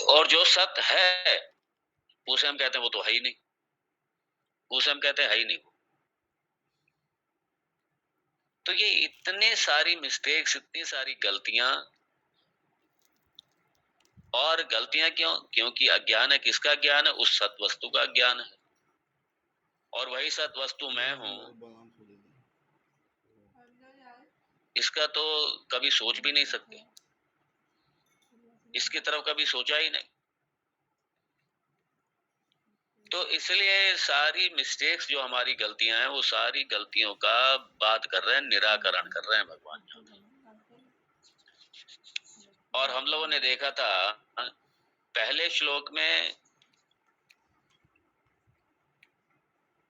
और जो सत है उसे हम कहते हैं वो तो है ही नहीं, उसे हम कहते हैं है ही नहीं। तो ये इतने सारी मिस्टेक्स, इतनी सारी गलतियां, और गलतियां क्यों? क्योंकि अज्ञान है। किसका ज्ञान है? उस सत वस्तु का ज्ञान है, और वही सत वस्तु मैं हूं, इसका तो कभी सोच भी नहीं सकते, इसकी तरफ कभी सोचा ही नहीं। तो इसलिए सारी मिस्टेक्स जो हमारी गलतियां हैं, वो सारी गलतियों का बात कर रहे हैं, निराकरण कर रहे हैं भगवान। और हम लोगों ने देखा था पहले श्लोक में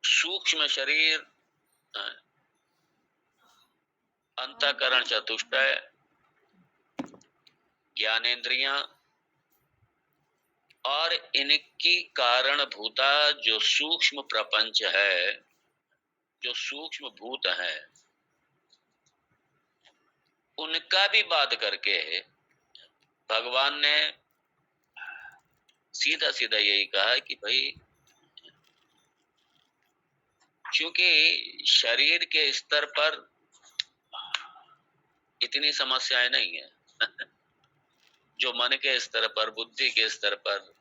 सूक्ष्म शरीर, अंतःकरण चतुष्टय, ज्ञानेंद्रियां और इनकी कारणभूता जो सूक्ष्म प्रपंच है, जो सूक्ष्म भूत है, उनका भी बात करके भगवान ने सीधा सीधा यही कहा कि भाई, क्योंकि शरीर के स्तर पर इतनी समस्याएं नहीं है जो मन के स्तर पर, बुद्धि के स्तर पर,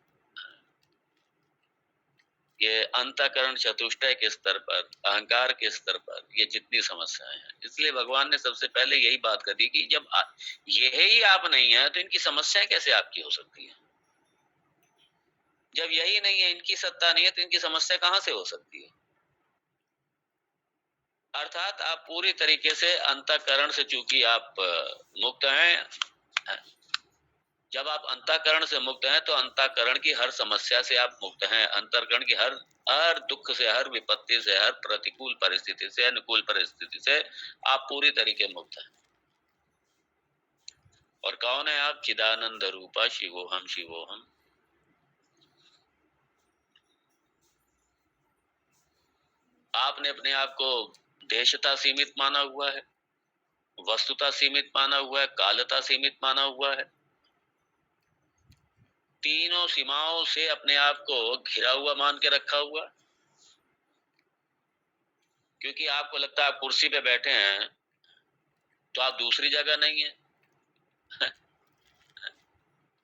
ये अंतःकरण चतुष्टय के स्तर पर, अहंकार के स्तर पर ये जितनी समस्याएं हैं, इसलिए भगवान ने सबसे पहले यही बात कर दी कि जब यही आप नहीं है तो इनकी समस्याएं कैसे आपकी हो सकती है? जब यही नहीं है, इनकी सत्ता नहीं है, तो इनकी समस्या कहां से हो सकती है? अर्थात आप पूरी तरीके से अंतःकरण से, चूंकि आप मुक्त हैं, जब आप अंतःकरण से मुक्त हैं तो अंतःकरण की हर समस्या से आप मुक्त हैं, अंतःकरण की हर दुख से, हर विपत्ति से, हर प्रतिकूल परिस्थिति से, अनुकूल परिस्थिति से आप पूरी तरीके मुक्त हैं। और कौन है आप? चिदानंद रूपा शिवोहम शिवोहम। आपने अपने आप को देशता सीमित माना हुआ है, वस्तुता सीमित माना हुआ है, कालता सीमित माना हुआ है, तीनों सीमाओं से अपने आप को घिरा हुआ मान के रखा हुआ, क्योंकि आपको लगता है आप कुर्सी पे बैठे हैं तो आप दूसरी जगह नहीं है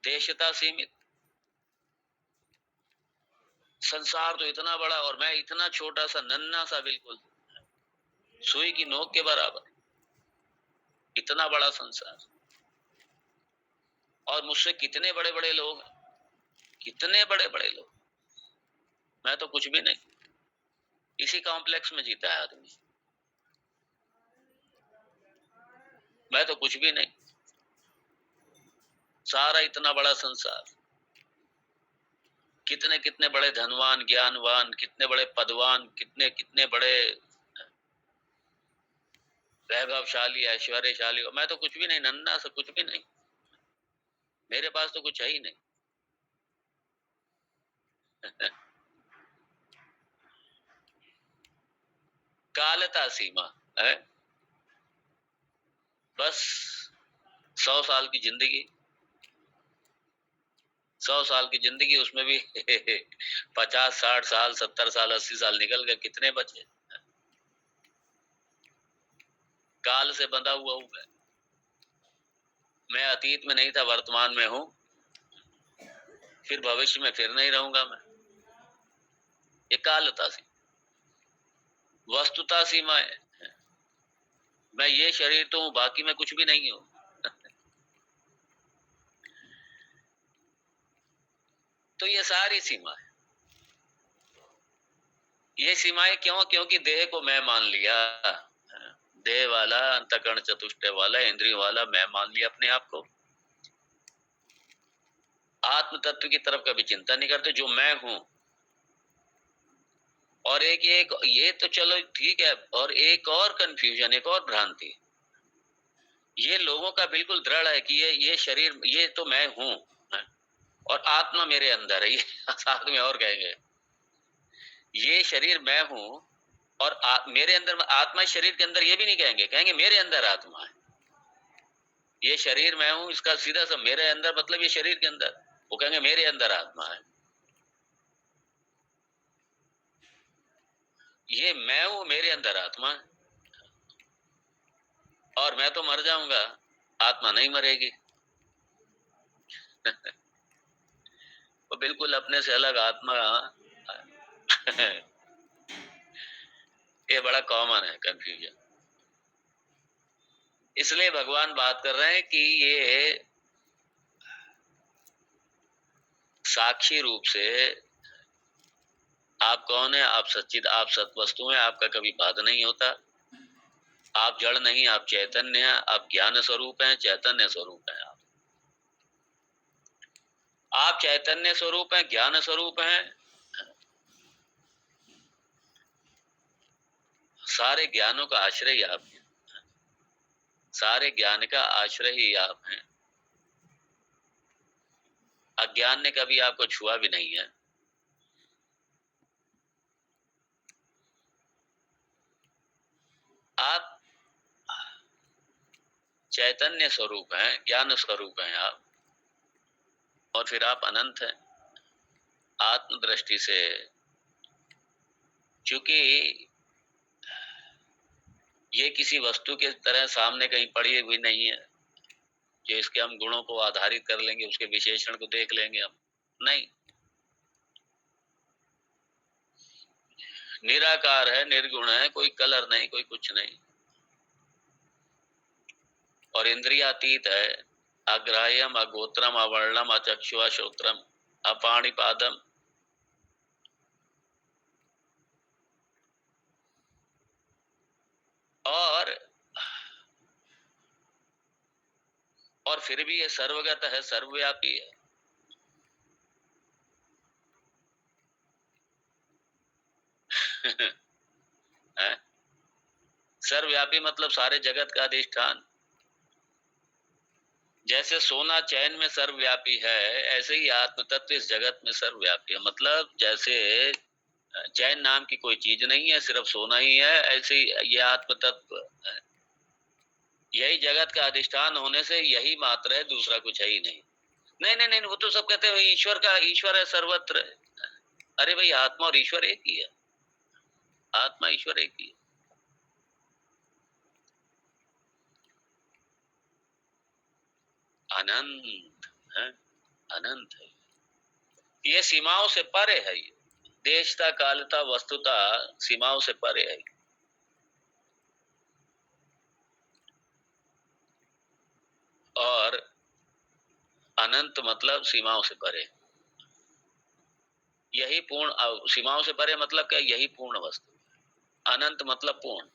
देशता सीमित। संसार तो इतना बड़ा और मैं इतना छोटा सा, नन्हा सा, बिल्कुल सुई की नोक के बराबर, इतना बड़ा संसार, और मुझसे कितने बड़े बड़े लोग हैं, कितने बड़े बड़े लोग, मैं तो कुछ भी नहीं। इसी कॉम्प्लेक्स में जीता है आदमी, मैं तो कुछ भी नहीं, सारा इतना बड़ा संसार, कितने कितने बड़े धनवान, ज्ञानवान, कितने बड़े पदवान, कितने कितने बड़े वैभवशाली, ऐश्वर्यशाली, मैं तो कुछ भी नहीं, नन्हा सा, कुछ भी नहीं, मेरे पास तो कुछ है ही नहीं कालता सीमा है, बस 100 साल की जिंदगी, 100 साल की जिंदगी, उसमें भी 50, 60 साल, 70 साल, 80 साल निकल गए, कितने बचे? काल से बंधा हुआ हूं मैं अतीत में नहीं था, वर्तमान में हूं, फिर भविष्य में फिर नहीं रहूंगा मैं। ये कालता सी, वस्तुता सीमा है, मैं ये शरीर तो हूं, बाकी मैं कुछ भी नहीं हूं तो ये सारी सीमा है। ये सीमाएं क्यों? क्योंकि देह को मैं मान लिया, देह वाला, अंतःकरण चतुष्टय वाला, इंद्रिय वाला मैं मान लिया अपने आप को, आत्म तत्व की तरफ कभी चिंता नहीं करते जो मैं हूं। और एक ये तो चलो ठीक है, और एक और कंफ्यूजन, एक और भ्रांति, ये लोगों का बिल्कुल दृढ़ है कि ये शरीर, ये तो मैं हूं, और आत्मा मेरे अंदर है, ये साथ में और कहेंगे ये शरीर मैं हूं और मेरे अंदर आत्मा, शरीर के अंदर, ये भी नहीं कहेंगे, कहेंगे मेरे अंदर आत्मा है। ये शरीर मैं हूं, इसका सीधा सा मेरे अंदर मतलब ये शरीर के अंदर, वो कहेंगे मेरे अंदर आत्मा है। ये मैं हूं, मेरे अंदर आत्मा है, और मैं तो मर जाऊंगा, आत्मा नहीं मरेगी। वो बिल्कुल अपने से अलग आत्मा। ये बड़ा कॉमन है कंफ्यूजन। इसलिए भगवान बात कर रहे हैं कि ये साक्षी रूप से आप कौन है, आप सच्चिद, आप सत्वस्तु हैं, आपका कभी बाध नहीं होता। आप जड़ नहीं, आप चैतन्य हैं, आप ज्ञान स्वरूप हैं, चैतन्य स्वरूप हैं। आप चैतन्य स्वरूप हैं, ज्ञान स्वरूप हैं। सारे ज्ञानों का आश्रय ही आप हैं, सारे ज्ञान का आश्रय ही आप हैं। अज्ञान ने कभी आपको छुआ भी नहीं है। आप चैतन्य स्वरूप हैं, ज्ञान स्वरूप हैं आप, और फिर आप अनंत हैं आत्म दृष्टि से। क्योंकि ये किसी वस्तु के तरह सामने कहीं पड़ी हुई नहीं है जो इसके हम गुणों को आधारित कर लेंगे, उसके विशेषण को देख लेंगे हम, नहीं। निराकार है, निर्गुण है, कोई कलर नहीं, कोई कुछ नहीं, और इंद्रियातीत है। अग्राह्यम, अगोत्रम, अवर्णम, अचक्षु, अश्रोत्रम, अपाणिपादम। और फिर भी ये सर्वगत है, सर्वव्यापी है। है? सर्वव्यापी मतलब सारे जगत का अधिष्ठान। जैसे सोना चैन में सर्वव्यापी है, ऐसे ही आत्म तत्व इस जगत में सर्वव्यापी है। मतलब जैसे चैन नाम की कोई चीज नहीं है, सिर्फ सोना ही है, ऐसे ही ये आत्म तत्व है। यही जगत का अधिष्ठान होने से यही मात्र है, दूसरा कुछ है ही नहीं। नहीं नहीं नहीं, वो तो सब कहते हैं ईश्वर का, ईश्वर है सर्वत्र। अरे भाई, आत्मा और ईश्वर एक ही है, आत्मा ईश्वर एक ही है। अनंत है, अनंत है। ये सीमाओं से परे है। ये देशता, कालता, वस्तुता सीमाओं से परे है। और अनंत मतलब सीमाओं से परे। यही पूर्ण, सीमाओं से परे मतलब क्या, यही पूर्ण वस्तु। अनंत मतलब पूर्ण।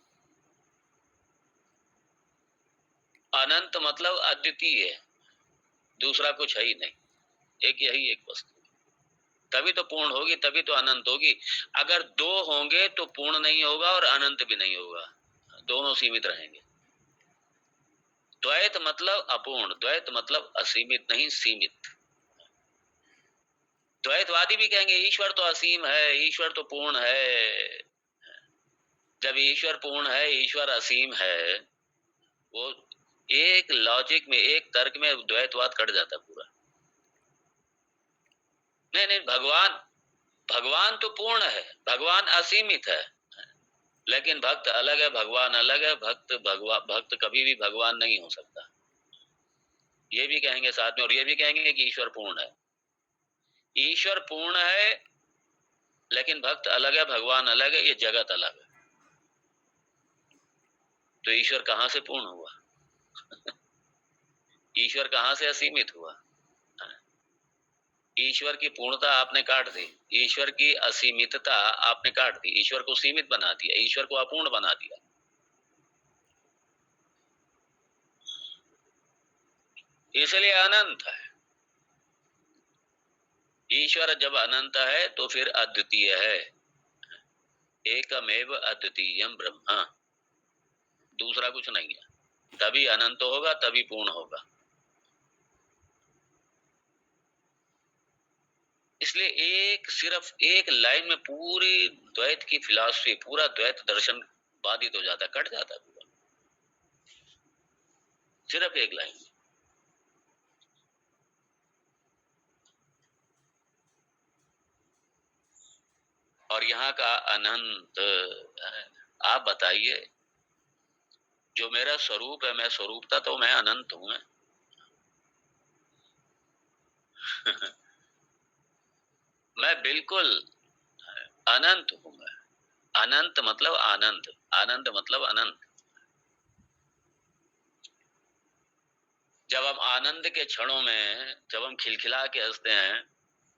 अनंत मतलब अद्वितीय है, दूसरा कुछ है ही नहीं, एक यही एक वस्तु। तभी तो पूर्ण होगी, तभी तो अनंत होगी। अगर दो होंगे तो पूर्ण नहीं होगा और अनंत भी नहीं होगा, दोनों सीमित रहेंगे। द्वैत मतलब अपूर्ण, द्वैत मतलब असीमित नहीं, सीमित। द्वैतवादी भी कहेंगे ईश्वर तो असीम है, ईश्वर तो पूर्ण है। जब ईश्वर पूर्ण है, ईश्वर असीम है, वो एक लॉजिक में, एक तर्क में द्वैतवाद कट जाता पूरा। नहीं नहीं, भगवान, भगवान तो पूर्ण है, भगवान असीमित है, लेकिन भक्त अलग है, भगवान अलग है। भक्त कभी भी भगवान नहीं हो सकता, ये भी कहेंगे साथ में। और ये भी कहेंगे कि ईश्वर पूर्ण है। ईश्वर पूर्ण है, लेकिन भक्त अलग है, भगवान अलग है, ये जगत अलग है। तो ईश्वर कहां से पूर्ण हुआ? ईश्वर कहां से असीमित हुआ? ईश्वर की पूर्णता आपने काट दी, ईश्वर की असीमितता आपने काट दी, ईश्वर को सीमित बना दिया, ईश्वर को अपूर्ण बना दिया। इसलिए अनंत है। ईश्वर जब अनंत है तो फिर अद्वितीय है। एकमेव अद्वितीयम ब्रह्म, दूसरा कुछ नहीं है। तभी अनंत होगा, तभी पूर्ण होगा। इसलिए एक, सिर्फ एक लाइन में पूरी द्वैत की फिलॉसफी, पूरा द्वैत दर्शन बाधित हो जाता, कट जाता पूरा, सिर्फ एक लाइन। और यहाँ का अनंत। आप बताइए, जो मेरा स्वरूप है, मैं स्वरूपता तो मैं अनंत हूं। मैं बिल्कुल अनंत हूं। मैं अनंत मतलब आनंद, आनंद मतलब अनंत। जब हम आनंद के क्षणों में, जब हम खिलखिला के हंसते हैं,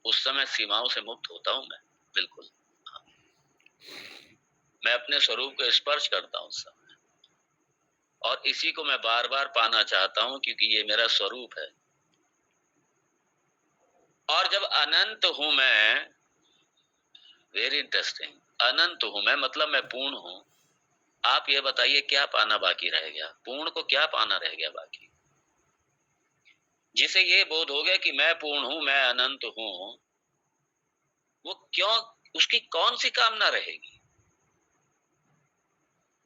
उस समय सीमाओं से मुक्त होता हूं मैं, बिल्कुल। मैं अपने स्वरूप को स्पर्श करता हूं उस समय, और इसी को मैं बार बार पाना चाहता हूं, क्योंकि ये मेरा स्वरूप है। और जब अनंत हूं मैं, वेरी इंटरेस्टिंग, अनंत हूं मैं मतलब मैं पूर्ण हूं। आप ये बताइए क्या पाना बाकी रह गया? पूर्ण को क्या पाना रह गया बाकी? जिसे ये बोध हो गया कि मैं पूर्ण हूं, मैं अनंत हूं, वो क्यों, उसकी कौन सी कामना रहेगी?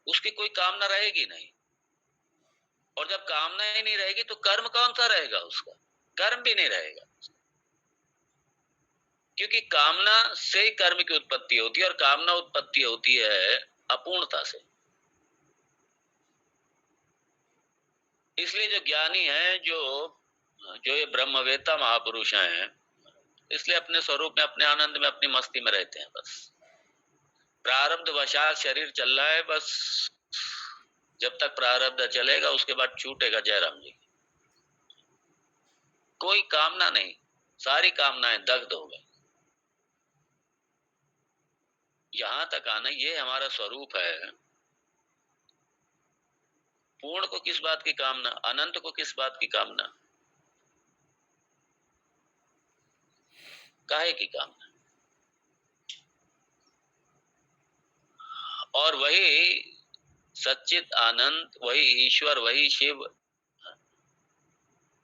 उसकी कोई कामना रहेगी नहीं। और जब कामना ही नहीं रहेगी तो कर्म कौन सा रहेगा उसका? कर्म भी नहीं रहेगा, क्योंकि कामना से कर्म की उत्पत्ति होती है, और कामना उत्पत्ति होती है अपूर्णता से। इसलिए जो ज्ञानी है, जो जो ये ब्रह्मवेत्ता महापुरुष हैं, इसलिए अपने स्वरूप में, अपने आनंद में, अपनी मस्ती में रहते हैं। बस प्रारब्ध वशात शरीर चल रहा है, बस जब तक प्रारब्ध चलेगा उसके बाद छूटेगा। जयराम जी, कोई कामना नहीं, सारी कामनाएं दग्ध हो गई। यहां तक आना, ये हमारा स्वरूप है। पूर्ण को किस बात की कामना, अनंत को किस बात की कामना, काहे की कामना? और वही सच्चित आनंद, वही ईश्वर, वही शिव,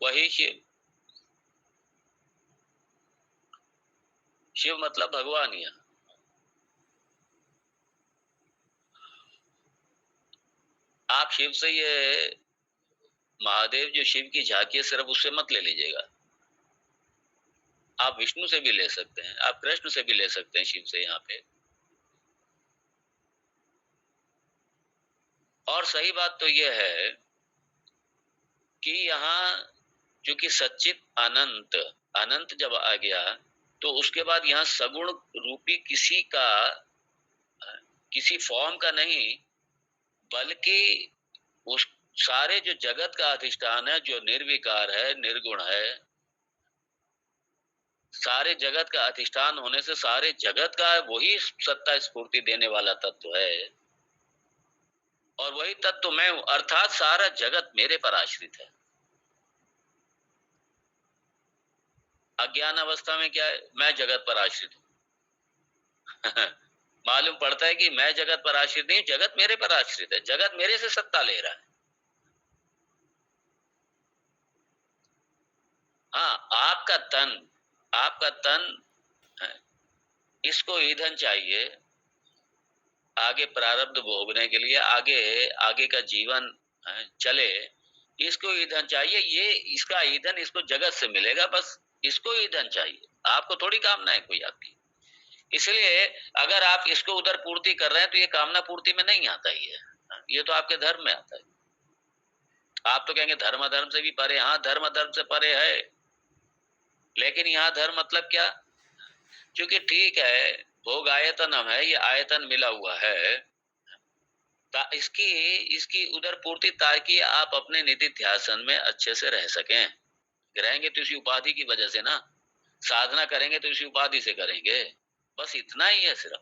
वही शिव। शिव मतलब भगवान। यहाँ आप शिव से, ये महादेव जो शिव की झांकी है, सिर्फ उससे मत ले लीजिएगा। आप विष्णु से भी ले सकते हैं, आप कृष्ण से भी ले सकते हैं शिव से यहाँ पे। और सही बात तो यह है कि यहाँ चूंकि सच्चित अनंत, अनंत जब आ गया, तो उसके बाद यहाँ सगुण रूपी किसी का, किसी फॉर्म का नहीं, बल्कि उस सारे जो जगत का अधिष्ठान है, जो निर्विकार है, निर्गुण है, सारे जगत का अधिष्ठान होने से सारे जगत का वही सत्ता स्फूर्ति देने वाला तत्व है, और वही तत्व मैं हूं। अर्थात सारा जगत मेरे पर आश्रित है। अज्ञान अवस्था में क्या है? मैं जगत पर आश्रित हूं। मालूम पड़ता है कि मैं जगत पर आश्रित नहीं, जगत मेरे पर आश्रित है, जगत मेरे से सत्ता ले रहा है। हाँ, आपका तन है, इसको ईंधन चाहिए आगे प्रारब्ध भोगने के लिए, आगे आगे का जीवन चले, इसको ईंधन चाहिए। ये इसका ईंधन इसको जगत से मिलेगा, बस इसको ईंधन चाहिए। आपको थोड़ी कामना है कोई आपकी। इसलिए अगर आप इसको उधर पूर्ति कर रहे हैं तो ये कामना पूर्ति में नहीं आता ही है, ये तो आपके धर्म में आता है। आप तो कहेंगे धर्म अधर्म से भी परे। हाँ, धर्म अधर्म से परे है, लेकिन यहाँ धर्म मतलब क्या? क्योंकि ठीक है, भोग आयतन हम है, ये आयतन मिला हुआ है, इसकी इसकी उधर पूर्ति, ताकि आप अपने निधि ध्यासन में अच्छे से रह सकें। रहेंगे तो इसी उपाधि की वजह से ना, साधना करेंगे तो इसी उपाधि से करेंगे, बस इतना ही है सिर्फ।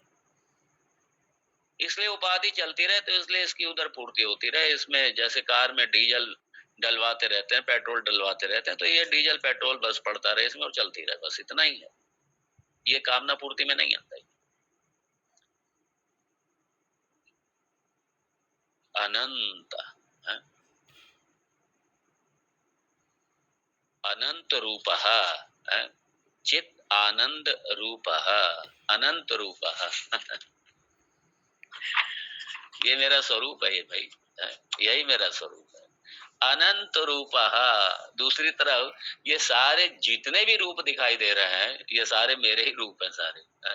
इसलिए उपाधि चलती रहे तो इसलिए इसकी उधर पूर्ति होती रहे। इसमें जैसे कार में डीजल डलवाते रहते हैं, पेट्रोल डलवाते रहते हैं, तो ये डीजल पेट्रोल बस पड़ता रहे इसमें और चलती रहे, बस इतना ही है। ये कामना पूर्ति में नहीं आता है। अनंत है? अनंत रूप है, चित आनंद रूप, अनंत रूप। ये मेरा स्वरूप है, ये भाई, यही मेरा स्वरूप है, अनंत रूप। दूसरी तरफ ये सारे जितने भी रूप दिखाई दे रहे हैं, ये सारे मेरे ही रूप हैं सारे।